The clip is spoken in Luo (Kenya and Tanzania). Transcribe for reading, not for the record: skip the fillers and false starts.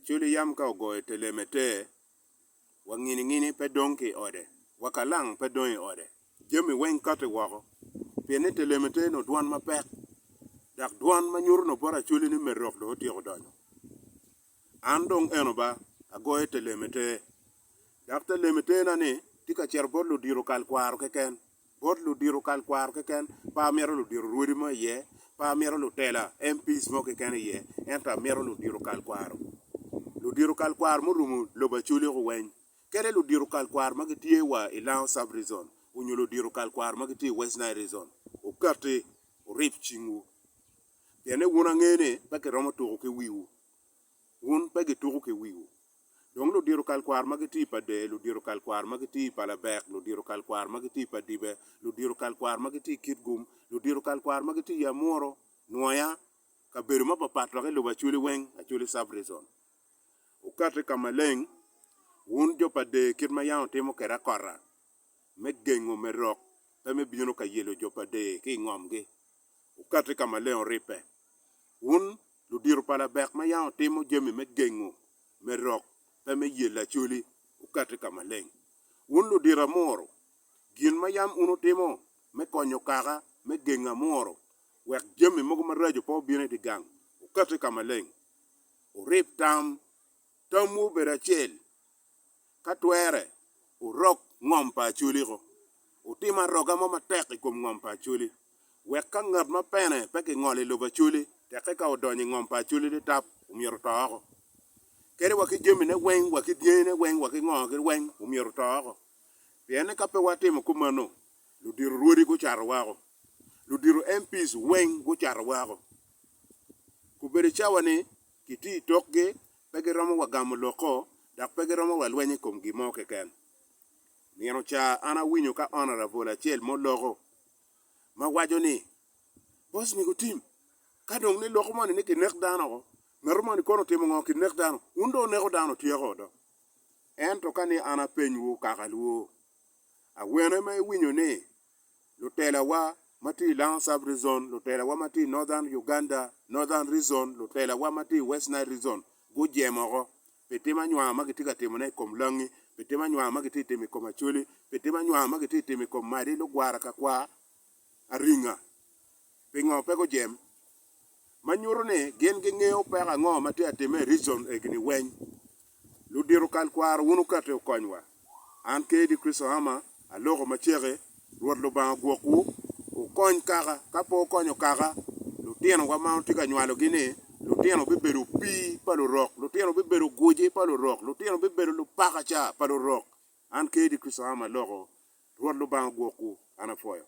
Achuli yam ka ogoye telemete. Wangini pe donki ode. Wakalang pe donki ode. Jemi wen kate wako. Piene telemete no duan mapek. Dak duan manyur no bora chuli ni merok do tiyo donyo. Andong enoba agoye telemete. Dak telemete na ni tika cherbot lu diru kalkwaro keken. Bot lu diru kalkwaro keken. Pa mero lu diru ruidi mo ye. Pa mero lu tela MPs mo keken ye. Enta mero lu diru kalkwaro. Lu diru kalkwaro mo rumu loba chuli ko wen. Kere lu diru kalkwaro magitie wa ilang sub-region. Unyo lu diru kalkwaro magitie West Nile region. Ukate urip chingu. Piene wuna ngene peke romo tuko ke wiwu. Wun peke tuko ke wiwu. Dong lu diru kalkwaro magiti pa de, lu diru kalkwaro magiti pa labek, lu diru kalkwaro magiti pa dibe, lu diru kalkwaro magiti kitgum, lu diru kalkwaro magiti ya moro, nuaya, ka beru mapapatlo ke luba chuli weng, a chuli sub-region. Ukate kamaleng, wun jo pa de kitma yao timo kera kora. Me gengo me rok, ta me biyuno ka yelo jo pa de ki ngomge. Ukate kamaleng ripe. Wun lu diru pa labek ma yao timo jemi me gengo me rok. Tame yela chuli ukate kamaleng. Un lu dira moro. Gin mayam uno timo me konyo kaka me genga moro. Wek jemi mogo marajo po bine di gang. Ukate kamaleng. Urip tam. Tamu berachel. Katwere. Urok ngompa chuli ko. Utima roga mo mateki kum ngompa chuli. Wek ka ngat mapene peke ngoli luba chuli. Teke ka udonyi ngompa chuli di tap umiro ako. Kere waki jemi ne weng, waki diene weng, waki ngoge weng, umiru taako. Piene kape wati mkumano, ludiru ruodi go charo wako. Ludiru MPs weng go charo wako. Kuberi chawane, kiti tokge, pege romo wagamu loko, dak pege romo walwenye kumgimo keken. Mieno cha ana winyo ka honorable achel mo loko. Ma wajo ni, boss mi go team, kadong ni loko mani ni kinek dana ko. Merumani kono timo ngo kinek dano. Undo neko dano tiyo do. Ento kani ana penyu kakaluo. Awene me winyo ne. Lutela wa mati Lang sub-region. Lutela wa mati Northern Uganda. Northern region. Lutela wa mati West Nile region. Gujemo ko. Petima nywa magitika timo ne kom langi. Petima nywa magiti timi kom achuli. Petima nywa magiti timi kom mari lugwara kakwa. Aringa. Pingo peko jem. Manyuro ne gen ngeo pega ngo mati atime region egni wen. Ludiru kalkwar wunu kate okonywa. An ke di Kristo Hama alogo machere ruot lo bang gwoku okony kaka kapo okonyo kaka lutieno wa mounti ka nywalo gine lutieno beberu pi palo rock lutieno beberu goje palo rock lutieno beberu lupaka cha palo rock. An ke di Kristo Hama logo ruot lo bang gwoku anafoyo.